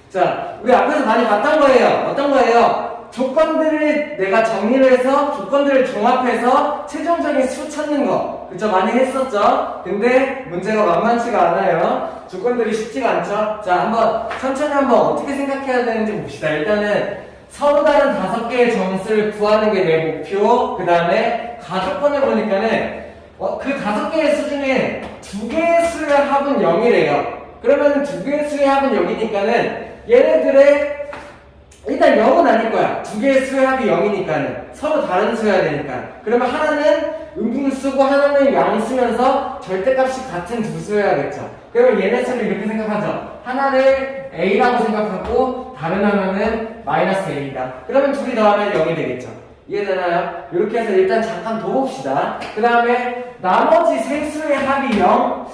자, 우리 앞에서 많이 봤던 거예요. 어떤 거예요? 조건들을 내가 정리를 해서 조건들을 종합해서 최종적인 수 찾는 거. 그쵸? 많이 했었죠? 근데 문제가 만만치가 않아요. 조건들이 쉽지가 않죠? 자, 한번 천천히 한번 어떻게 생각해야 되는지 봅시다. 일단은 서로 다른 5개의 점수를 구하는 게 내 목표. 그 다음에 가조건을 보니까는 그 5개의 수 중에 2개의 수의 합은 0이래요. 그러면 2개의 수의 합은 0이니까는 얘네들의 일단 0은 아닐 거야. 2개의 수의 합이 0이니까는 서로 다른 수여야 되니까. 그러면 하나는 음분수고 하나는 양수면서 절대값이 같은 두 수여야겠죠. 그러면 얘네 수를 이렇게 생각하죠. 하나를 A라고 생각하고 다른 하나는 마이너스 A다. 그러면 둘이 더하면 0이 되겠죠. 이해되나요? 이렇게 해서 일단 잠깐 둬봅시다. 그 다음에 나머지 세 수의 합이 0.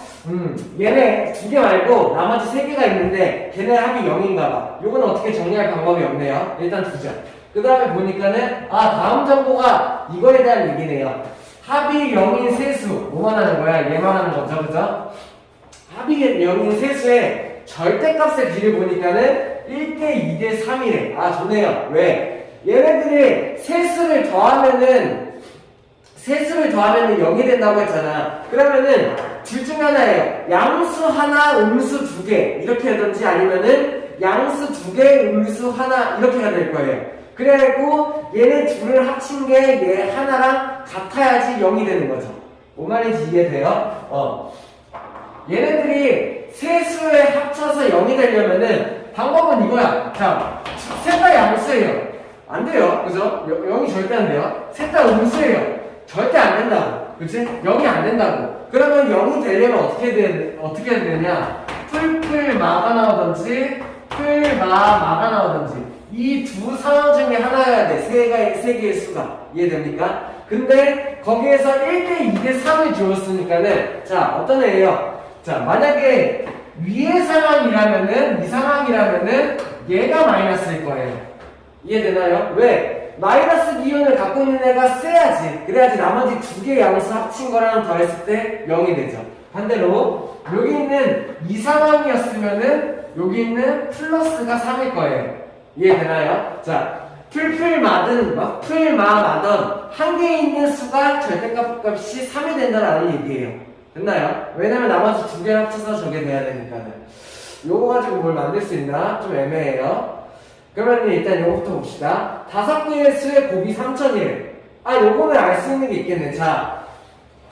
얘네 2개 말고 나머지 3개가 있는데 걔네 합이 0인가봐. 요건 어떻게 정리할 방법이 없네요. 일단 두죠. 그 다음에 보니까는 다음 정보가 이거에 대한 얘기네요. 합이 0인 세수 뭐만 하는 거야? 얘만 하는 거죠, 그죠? 합이 0인 세수의 절대값의 비를 보니까는 1대 2대 3이래. 좋네요. 왜? 얘네들이 세수를 더하면은 0이 된다고 했잖아. 그러면은 둘 중에 하나예요. 양수 하나, 음수 2개 이렇게 하든지 아니면은 양수 2개, 음수 하나 이렇게 해야 될 거예요. 그래갖고 얘네 둘을 합친 게 얘 하나랑 같아야지 0이 되는 거죠. 뭔 말인지 이해돼요? 얘네들이 세 수에 합쳐서 0이 되려면은 방법은 이거야. 자, 셋 다 양수예요. 안 돼요. 그죠? 0이 절대 안 돼요. 셋 다 음수예요. 절대 안 된다고. 그치? 0이 안 된다고. 그러면 0이 되려면 어떻게 해야 되냐? 풀마가 나오든지, 마가 나오든지. 이 두 상황 중에 하나여야 돼. 세 개의 수가. 이해됩니까? 근데 거기에서 1대 2대 3을 주었으니까는, 자, 어떤 애예요? 자, 만약에 위의 상황이라면은, 이 상황이라면은, 얘가 마이너스일 거예요. 이해되나요? 왜? 마이너스 기운을 갖고 있는 애가 세야지. 그래야지 나머지 2개의 양수 합친 거랑 더했을 때 0이 되죠. 반대로 여기 있는 이 상황이었으면은 여기 있는 플러스가 3일 거예요. 이해되나요? 자, 풀마든 한 개에 있는 수가 절대값 값이 3이 된다는 얘기예요. 됐나요? 왜냐면 나머지 두 개 합쳐서 저게 돼야 되니까는. 요거 가지고 뭘 만들 수 있나? 좀 애매해요. 그러면 일단 요거부터 봅시다. 5개의 수의 곱이 3000이래. 아, 요거는 알 수 있는 게 있겠네. 자,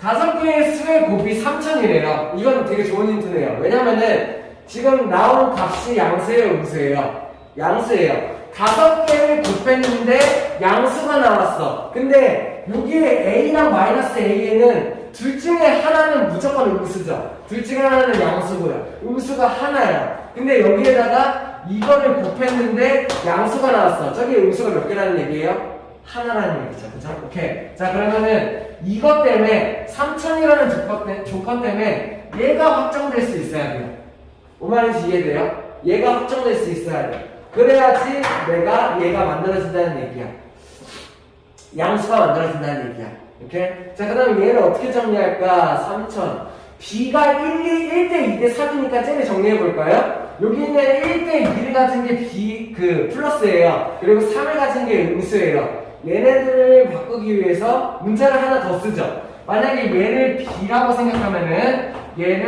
5개의 수의 곱이 3000이래요. 이건 되게 좋은 힌트네요. 왜냐면은 지금 나온 값이 양수예요, 음수예요? 양수예요. 5개를 곱했는데 양수가 나왔어. 근데 여기에 A랑 마이너스 A에는 둘 중에 하나는 무조건 음수죠. 둘 중에 하나는 양수고요. 음수가 하나야. 근데 여기에다가 이거를 곱했는데 양수가 나왔어. 저기 음수가 몇 개라는 얘기예요? 하나라는 얘기죠. 그죠? 오케이. 자, 그러면은 이것 때문에 3000이라는 조건 때문에 얘가 확정될 수 있어야 돼요. 뭔 말인지 이해돼요? 얘가 확정될 수 있어야 돼. 그래야지 얘가 만들어진다는 얘기야. 양수가 만들어진다는 얘기야. 오케이? 자, 그 다음에 얘를 어떻게 정리할까? 3000. B가 1대 2대 4니까 쟤를 정리해볼까요? 여기 있는 1대 2를 가진 게 B, 플러스예요. 그리고 3을 가진 게 음수예요. 얘네들을 바꾸기 위해서 문자를 하나 더 쓰죠. 만약에 얘를 B라고 생각하면은 얘가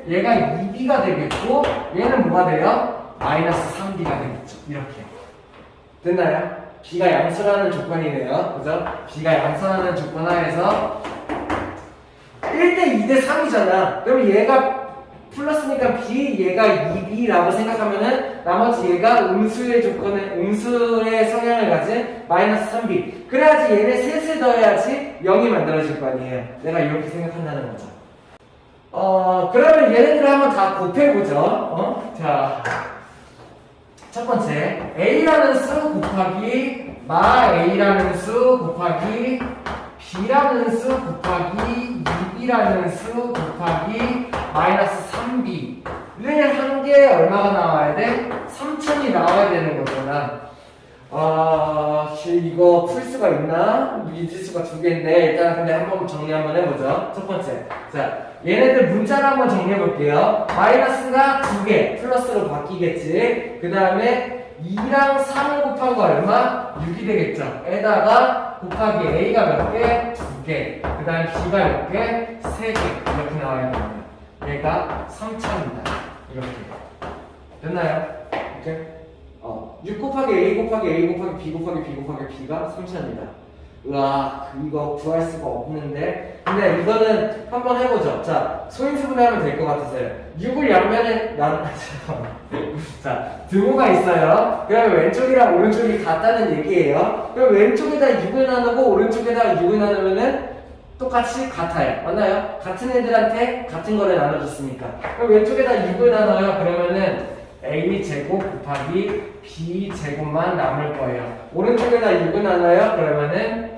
2B가 되겠고 얘는 뭐가 돼요? 마이너스 3B가 되겠죠. 이렇게. 됐나요? B가 양수라는 조건이네요. 그죠? B가 양수라는 조건 하에서 1대 2대 3이잖아. 그럼 얘가 플러스니까 B, 얘가 2B라고 생각하면은 나머지 얘가 음수의 성향을 가진 마이너스 3B. 그래야지 얘네 셋을 더해야지 0이 만들어질 거 아니에요. 내가 이렇게 생각한다는 거죠. 그러면 얘네들을 한번 다 곱해보죠. 자, 첫 번째 A라는 수 곱하기 A라는 수 곱하기 B라는 수 곱하기 2B라는 수 곱하기 마이너스 3B를 한 게 얼마가 나와야 돼? 3000이 나와야 되는 거잖아. 이거 풀 수가 있나? 미지수가 두 개인데 일단 근데 한번 정리 한번 해보죠. 첫 번째, 자, 얘네들 문자를 한번 정리해 볼게요. 마이너스가 두 개, 플러스로 바뀌겠지. 그 다음에 2랑 3을 곱한 거 얼마? 6이 되겠죠. 에다가 곱하기 A가 몇 개? 두 개. 그 다음 B가 몇 개? 세 개. 이렇게 나와야 됩니다. 얘가 3000이다. 이렇게. 됐나요? 오케이? 6 곱하기 A 곱하기 A 곱하기 B 곱하기 B 곱하기 B가 3000이다. 우와, 이거 구할 수가 없는데. 근데 이거는 한번 해보죠. 자, 소인수분해하면 될 것 같으세요. 6을 양면에 자, 등호가 있어요. 그러면 왼쪽이랑 오른쪽이 같다는 얘기예요. 그럼 왼쪽에다 6을 나누고 오른쪽에다 6을 나누면은 똑같이 같아요. 맞나요? 같은 애들한테 같은 거를 나눠줬으니까. 그럼 왼쪽에다 6을 나눠요. 그러면은 A 제곱 곱하기 B 제곱만 남을 거예요. 오른쪽에다 6을 나눠요. 그러면은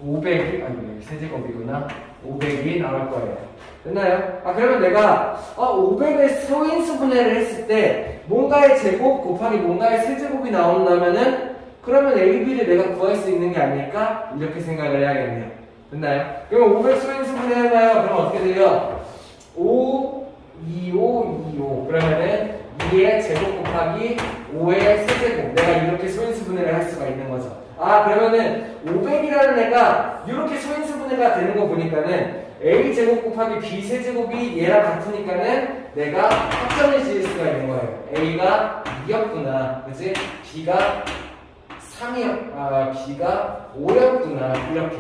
500이, 여기 세제곱이구나. 500이 나올 거예요. 됐나요? 그러면 내가 500의 소인수분해를 했을 때 뭔가의 제곱 곱하기 뭔가의 세제곱이 나온다면은 그러면 A, B를 내가 구할 수 있는 게 아닐까? 이렇게 생각을 해야겠네요. 됐나요? 그럼 500 소인수분해 해봐요. 그럼 어떻게 돼요? 5, 2, 5, 2, 5. 그러면은 2의 제곱 곱하기 5의 세제곱. 내가 이렇게 소인수분해를 할 수가 있는 거죠. 그러면은 500이라는 애가 이렇게 소인수분해가 되는 거 보니까는 A 제곱 곱하기 B 세제곱이 얘랑 같으니까는 내가 합점을 지을 수가 있는 거예요. A가 2였구나. 그치? B가 3이었, B가 5였구나. 이렇게.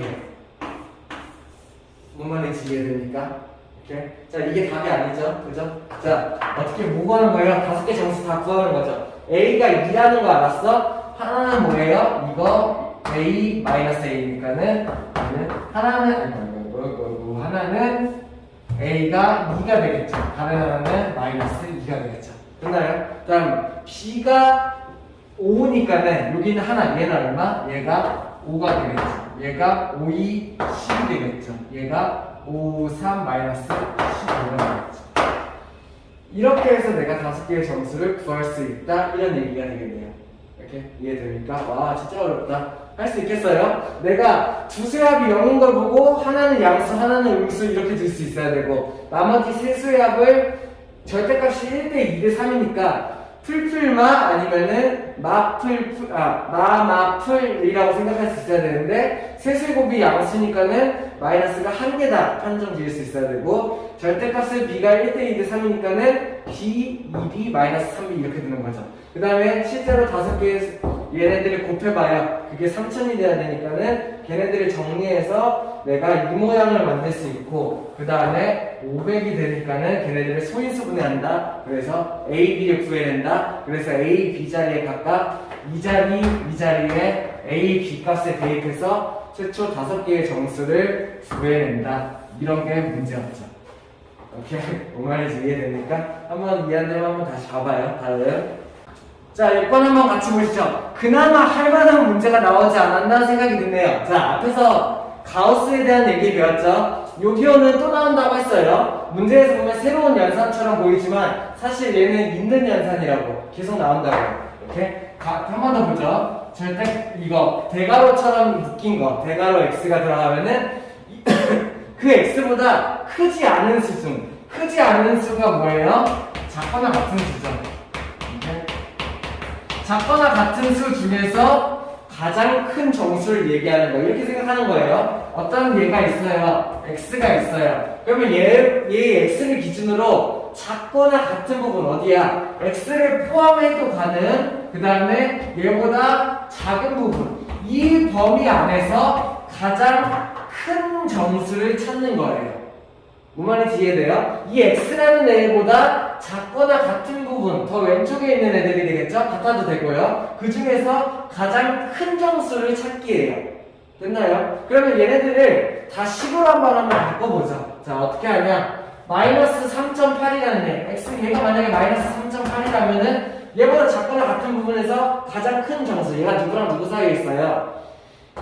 뭔 말인지 이해됩니까? 오케이? 자, 이게 답이 아니죠? 그죠? 자, 어떻게 뭐 구하는 거예요? 5개 점수 다 구하는 거죠. A가 2라는 거 알았어? 하나는 뭐예요? 이거 A-A니까는 하나는 A가 2가 되겠죠. 다른 하나는 마이너스 2가 되겠죠. 됐나요? 다음 B가 5니까는 여기는 하나, 얘는 얼마? 얘가 5가 되겠죠. 얘가 5, 2, 10이 되겠죠. 얘가 5, 3, 마이너스 15가 되겠죠. 이렇게 해서 내가 5개의 점수를 구할 수 있다. 이런 얘기가 되겠네요. 이렇게 이해됩니까? 와, 진짜 어렵다. 할 수 있겠어요? 내가 두 수의 합이 0인 걸 보고 하나는 양수, 하나는 음수 이렇게 둘 수 있어야 되고 나머지 세 수의 합을 절대값이 1대 2대 3이니까 풀풀마 아니면은 마풀이라고 생각할 수 있어야 되는데 세수곱이 양수니까는 마이너스가 한 개다 판정 지을 수 있어야 되고 절대값을 b가 1대2대 3이니까는 b, 2b, 마이너스 3b 이렇게 되는 거죠. 그 다음에 실제로 5개의 얘네들을 곱해봐야 그게 3000이 돼야 되니까는 걔네들을 정리해서 내가 이 모양을 만들 수 있고 그 다음에 500이 되니까는 걔네들을 소인수 분해한다. 그래서 A, B를 구해야 된다. 그래서 A, B 자리에 각각 이 자리에 A, B 값에 대입해서 최초 5개의 정수를 구해낸다. 이런 게 문제였죠. 오케이? 뭔 말인지 이해됩니까? 한번 이해한 대로 한번 다시 봐봐요. 다음. 자, 6번 한번 같이 보시죠. 그나마 할만한 문제가 나오지 않았나 생각이 드네요. 자, 앞에서 가우스에 대한 얘기 배웠죠? 요 기호는 또 나온다고 했어요. 문제에서 보면 새로운 연산처럼 보이지만 사실 얘는 있는 연산이라고 계속 나온다고요. 이렇게 한 번 더 보죠. 절대 이거 대괄호처럼 묶인 거 대괄호 x가 들어가면은 그 x보다 크지 않은 수중 크지 않은 수가 뭐예요? 작거나 같은 수죠. 작거나 같은 수 중에서 가장 큰 정수를 얘기하는 거 이렇게 생각하는 거예요. 어떤 얘가 있어요. x가 있어요. 그러면 얘 x를 기준으로 작거나 같은 부분 어디야? x를 포함해도 가는 그 다음에 얘보다 작은 부분 이 범위 안에서 가장 큰 정수를 찾는 거예요. 뭔 말인지 이해돼요? 이 x라는 애보다 작거나 같은 부분 더 왼쪽에 있는 애들이 되겠죠? 같아도 되고요. 그 중에서 가장 큰 정수를 찾기예요. 됐나요? 그러면 얘네들을 다 식으로 한번 바꿔보죠. 자, 어떻게 하냐? 마이너스 3.8이라는 애 얘가 만약에 마이너스 3.8이라면은 얘보다 작거나 같은 부분에서 가장 큰 정수 얘가 누구랑 누구 사이에 있어요?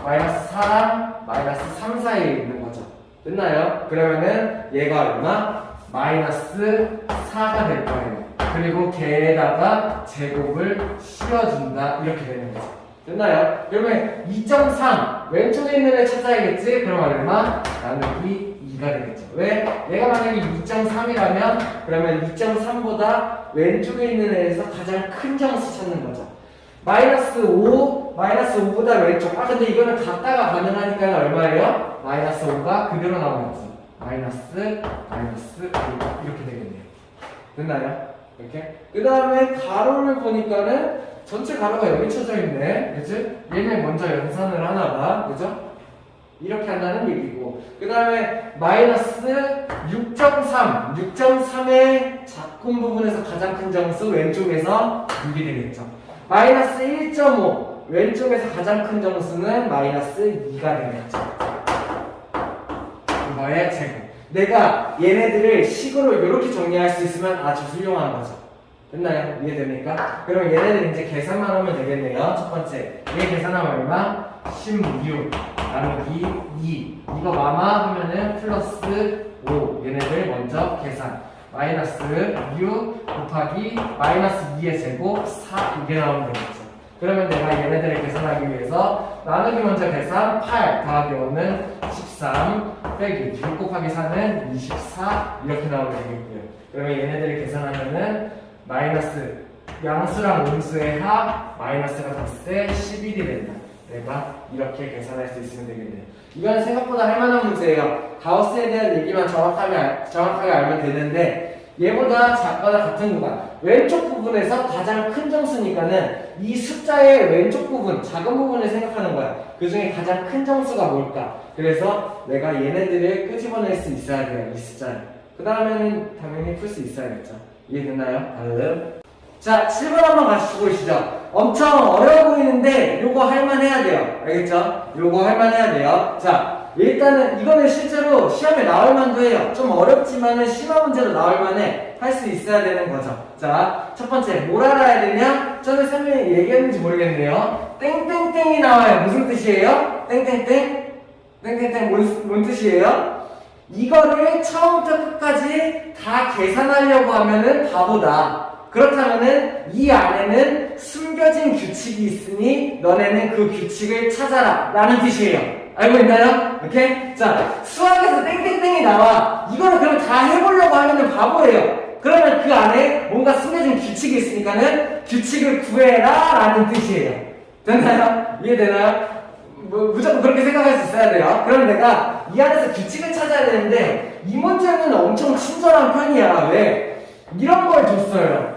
마이너스 4랑 마이너스 3 사이에 있는 거죠. 됐나요? 그러면은 얘가 얼마? 마이너스 4가 될 거예요. 그리고 걔에다가 제곱을 씌워준다. 이렇게 되는 거죠. 됐나요? 그러면 2.3 왼쪽에 있는 애 찾아야겠지? 그럼 얼마? 나누기 2가 되겠죠. 왜? 얘가 만약에 2.3이라면 그러면 2.3보다 왼쪽에 있는 애에서 가장 큰 정수 찾는 거죠. 마이너스 5보다 왼쪽. 근데 이거는 갖다가 가능하니까 얼마예요? 마이너스 5가 그대로 나오는 거죠. 마이너스 이렇게 되겠네요. 됐나요? 이렇게. 그 다음에 가로를 보니까는 전체 가로가 여기 쳐져 있네. 그치? 얘는 먼저 연산을 하나 봐. 그죠? 이렇게 한다는 얘기고. 그 다음에 마이너스 6.3의 작은 부분에서 가장 큰 정수 왼쪽에서 6이 되겠죠. 마이너스 1.5 왼쪽에서 가장 큰 정수는 마이너스 2가 되겠죠. 이거의 제곱. 내가 얘네들을 식으로 이렇게 정리할 수 있으면 아주 훌륭한 거죠. 됐나요? 이해됩니까? 그럼 얘네들 이제 계산만 하면 되겠네요. 첫 번째 얘 계산하면 얼마? 16 나누기 2 이거 마마 하면은 플러스 5 얘네들 먼저 계산 마이너스 6 곱하기 마이너스 2의 제곱 4 이게 나오면 되겠죠. 그러면 내가 얘네들을 계산하기 위해서 나누기 먼저 계산 8 더하기 5는 13 빼기 6 곱하기 4는 24 이렇게 나오면 되겠고요. 그러면 얘네들을 계산하면은 마이너스 양수랑 음수의 합 마이너스가 덧을 때 11이 된다. 내가 이렇게 계산할 수 있으면 되겠네요. 이건 생각보다 할만한 문제예요. 가우스에 대한 얘기만 정확하게 알면 되는데 얘보다 작거나 같은 구간 왼쪽 부분에서 가장 큰 정수니까는 이 숫자의 왼쪽 부분 작은 부분을 생각하는 거야. 그 중에 가장 큰 정수가 뭘까? 그래서 내가 얘네들을 끄집어낼 수 있어야 돼요. 이 숫자를. 그 다음에는 당연히 풀 수 있어야겠죠. 이해됐나요? 다음. 자, 7번 한번 같이 보시죠. 엄청 어려워 보이는데 요거 할만해야 돼요. 알겠죠? 요거 할만해야 돼요. 자, 일단은 이거는 실제로 시험에 나올 만도 해요. 좀 어렵지만은 심화 문제로 나올 만해. 할 수 있어야 되는 거죠. 자, 첫 번째 뭘 알아야 되냐? 전에 선생님이 얘기했는지 모르겠네요. 땡땡땡이 나와요. 무슨 뜻이에요? 땡땡땡? 땡땡땡 뭔 뜻이에요? 이거를 처음부터 끝까지 다 계산하려고 하면은 바보다. 그렇다면은 이 안에는 숨겨진 규칙이 있으니 너네는 그 규칙을 찾아라 라는 뜻이에요. 알고 있나요? 오케이? 자, 수학에서 땡땡땡이 나와. 이거를 그럼 다 해보려고 하면은 바보예요. 그러면 그 안에 뭔가 숨겨진 규칙이 있으니까는 규칙을 구해라 라는 뜻이에요. 됐나요? 이해되나요? 무조건 그렇게 생각할 수 있어야 돼요. 그럼 내가 이 안에서 규칙을 찾아야 되는데 이 문제는 엄청 친절한 편이야. 왜? 이런 걸 줬어요.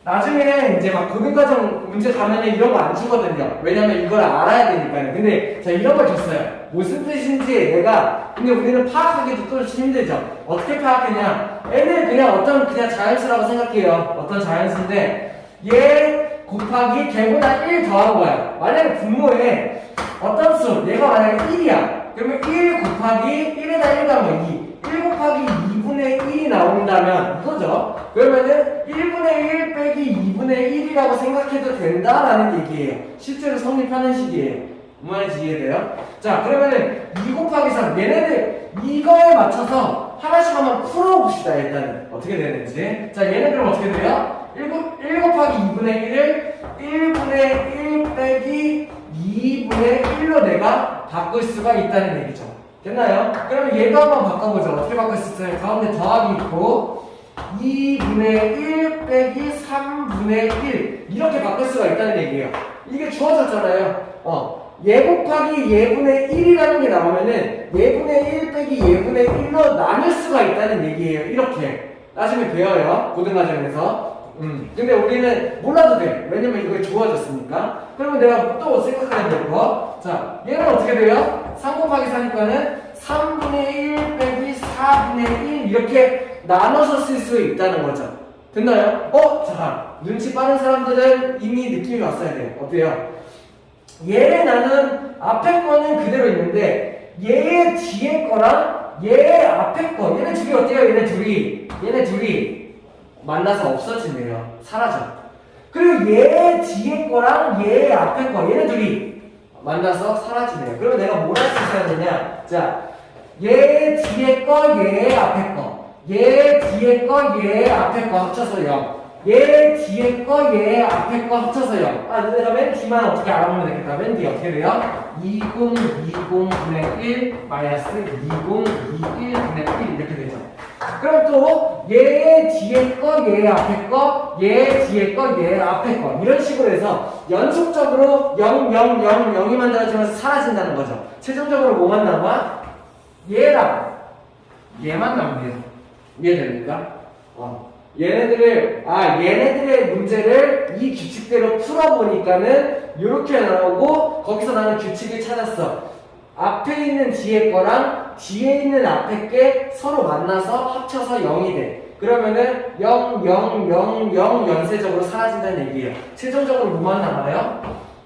나중에 이제 막 고등과정 문제 가면은 이런 거 안 주거든요. 왜냐면 이걸 알아야 되니까요. 근데 자 이런 걸 줬어요. 무슨 뜻인지 내가 근데 우리는 파악하기도 또 힘들죠. 어떻게 파악했냐? 얘는 그냥 어떤 그냥 자연수라고 생각해요. 어떤 자연수인데 얘 곱하기 걔보다 1 더한 거야. 만약에 분모에 어떤 수 얘가 만약에 1이야. 그러면 1 곱하기 1에다 1 더하면 2. 1 곱하기 2분의 1이 나온다면 이거죠. 그러면은 1분의 1 빼기 2분의 1이라고 생각해도 된다라는 얘기예요. 실제로 성립하는 식이에요. 뭔 말인지 이해돼요? 자, 그러면은 2 곱하기 3 얘네들 이거에 맞춰서 하나씩 한번 풀어봅시다. 일단은 어떻게 되는지. 자, 얘는 그럼 어떻게 돼요? 1 곱하기 2분의 1을 1분의 1 빼기 2분의 1로 내가 바꿀 수가 있다는 얘기죠. 됐나요? 그러면 얘도 한번 바꿔보죠. 어떻게 바꿀 수 있어요? 가운데 더하기 있고 2분의 1 빼기 3분의 1 이렇게 바꿀 수가 있다는 얘기예요. 이게 주어졌잖아요. 얘 곱하기 얘분의 1이라는 게 나오면은 얘분의 1 빼기 얘분의 1로 나눌 수가 있다는 얘기예요. 이렇게 나중에 배워요. 고등과정에서. 근데 우리는 몰라도 돼. 왜냐면 이거 주어졌으니까. 그러면 내가 또 생각하면 되고. 자, 얘는 어떻게 돼요? 3 곱하기 4니까는 3분의 1 빼기 4분의 1 이렇게 나눠서 쓸 수 있다는 거죠. 됐나요? 자, 눈치 빠른 사람들은 이미 느낌이 왔어야 돼요. 어때요? 얘의 나는 앞에 거는 그대로 있는데 얘의 뒤에 거랑 얘의 앞에 거 얘네 둘이 어때요? 얘네 둘이 만나서 없어지네요. 사라져. 그리고 얘 뒤에 거랑 얘 앞에 거 얘네 둘이 만나서 사라지네요. 그러면 내가 뭘 할 수 있어야 되냐? 자, 얘 뒤에 거, 얘 앞에 거, 얘 뒤에 거, 얘 앞에 거 합쳐서 0. 얘 뒤에 거, 얘 앞에 거 합쳐서 0. 내가 맨 뒤만 어떻게 알아보면 되겠다. 맨 뒤 어떻게 돼요? 2020분의 1 마이너스 2021분의 1 이렇게 되죠. 그럼 또 얘 뒤에 거, 얘 앞에 거, 얘 뒤에 거, 얘 앞에 거 이런 식으로 해서 연속적으로 0, 0, 0, 0이 만들어지면서 사라진다는 거죠. 최종적으로 뭐만 남아? 얘랑 얘만 남네요. 이해됩니까? 얘네들의 문제를 이 규칙대로 풀어보니까는 이렇게 나오고 거기서 나는 규칙을 찾았어. 앞에 있는 뒤에 거랑 뒤에 있는 앞에 게 서로 만나서 합쳐서 0이 돼. 그러면은 0, 0, 0, 0 연쇄적으로 사라진다는 얘기예요. 최종적으로 뭐만 남아요?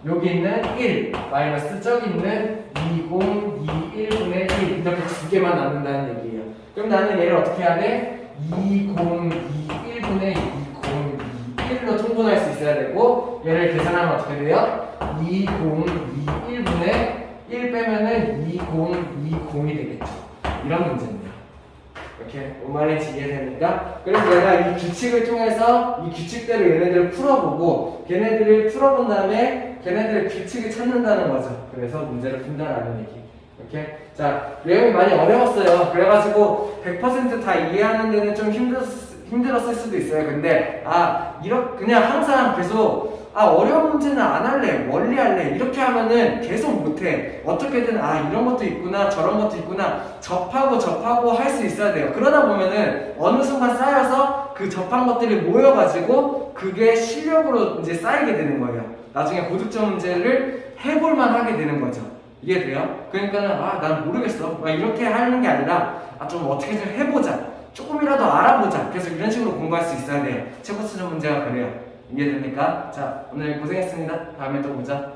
여기 있는 1 마이너스 저기 있는 2021분의 1 이렇게 두 개만 남는다는 얘기예요. 그럼 나는 얘를 어떻게 해야 돼? 2021분의 2021로 통분할 수 있어야 되고 얘를 계산하면 어떻게 돼요? 2021분의 1 빼면은 2020이 되겠죠. 이런 문제입니다. 이렇게 뭔 말인지 이해됩니까? 그래서 내가 이 규칙을 통해서 이 규칙대로 얘네들을 풀어보고 걔네들을 풀어본 다음에 걔네들의 규칙을 찾는다는 거죠. 그래서 문제를 푼다라는 얘기. 이렇게 자, 내용이 많이 어려웠어요. 그래가지고 100% 다 이해하는 데는 좀 힘들었을 수도 있어요. 근데 이렇게 그냥 항상 계속 어려운 문제는 안 할래, 멀리 할래 이렇게 하면은 계속 못해. 어떻게든 이런 것도 있구나, 저런 것도 있구나 접하고 할 수 있어야 돼요. 그러다 보면은 어느 순간 쌓여서 그 접한 것들이 모여가지고 그게 실력으로 이제 쌓이게 되는 거예요. 나중에 고득점 문제를 해볼만 하게 되는 거죠. 이해돼요? 그러니까는 난 모르겠어 막 이렇게 하는 게 아니라 좀 어떻게든 해보자, 조금이라도 알아보자. 그래서 이런 식으로 공부할 수 있어야 돼요. 최고 수준 문제가 그래요. 이해됩니까? 자, 오늘 고생했습니다. 다음에 또 보자.